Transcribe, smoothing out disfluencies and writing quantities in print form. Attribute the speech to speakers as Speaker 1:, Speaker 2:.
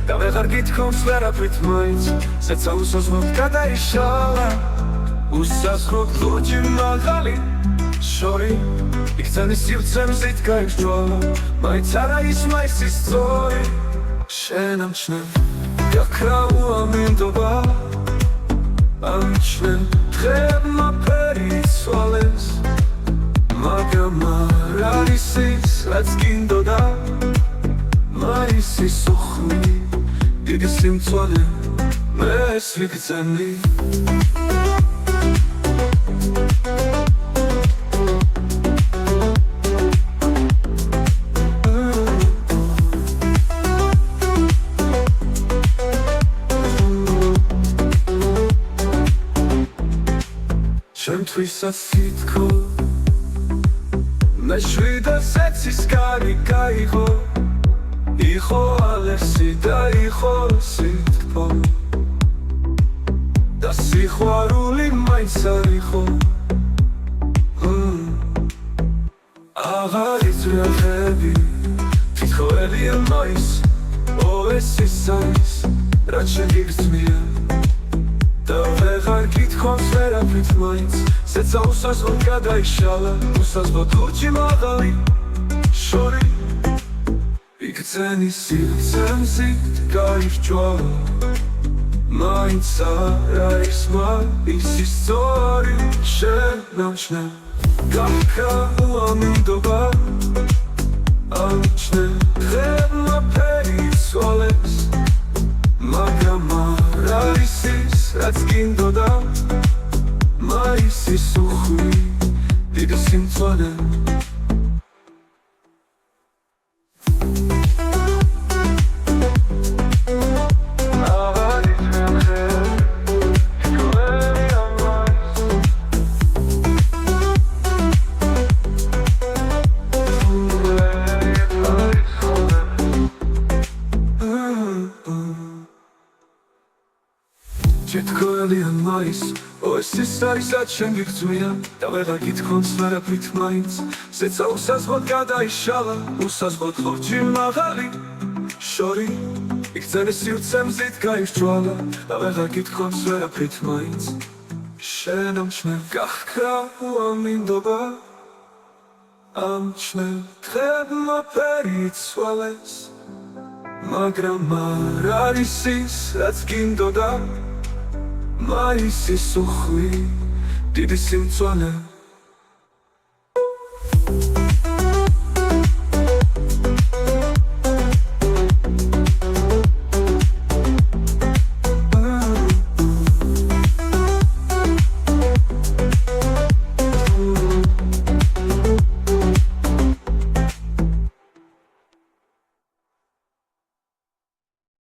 Speaker 1: და ვეღარ გითხოვს ვერაფრით მაინც ზეცა უსაზღვროდ გადაიშალა უსაზღვროდ ლურჯი მაღალი შორი იქცენის სივრცემზით გაიგრძვალა მაინც არა ის მაისის სწორი შენ ამჩნევ გაქრა უამინდობა ამჩნევ დღეებმა ფერი იცვალეს მაგრამ არ არის ის რაც გინდოდა მაისი სუხლი დიდი სიმწვალე მე ეს ვიგრძენი შემთხვისაც თითქო მე შვიდას ეცის კარი გაიღო იყო ალერსი და იყო სითბო და სიყვარული მაინც არ იყო აღარ იწვია ხები თითქოელია მაინც ეს ის არის რაც შეგიგრძნია და ვეღარ გითხოვს ვერაფრით მაინც ზეცა უსაზღვროდ გადაიშალა უსაზღვროდ ლურჯი მაღალი შორი იქცენის სივრცემზით გაიგრძვალა მაინც არ არის მაისის სწორი შენ ამჩნევ გაქრა უამინდობა ამჩნევ დღეებმა ფერი იცვალეს მაგრამ არ არის ის რაც გინდოდა მაისის უხვი დიდი სიმწვალე თითქოელია მაინც ეს ის არის რაც შენ გიგრძნია და ვეღარ გითხოვს ვერაფრით მაინც ზეცა უსაზღვროდ გადაიშალა უსაზღვროდ ლურჯი მაღალი შორი იქცენის სივრცემზით გაიგრძვალა და ვეღარ გითხოვს ვერაფრით მაინც შენ ამჩნევ გაქრა უამინდობა ამჩნევ დღეებმა ფერი იცვალეს მაგრამ არ არის ის რაც გინდოდა მაისის უხვი დიდი სიმწვალე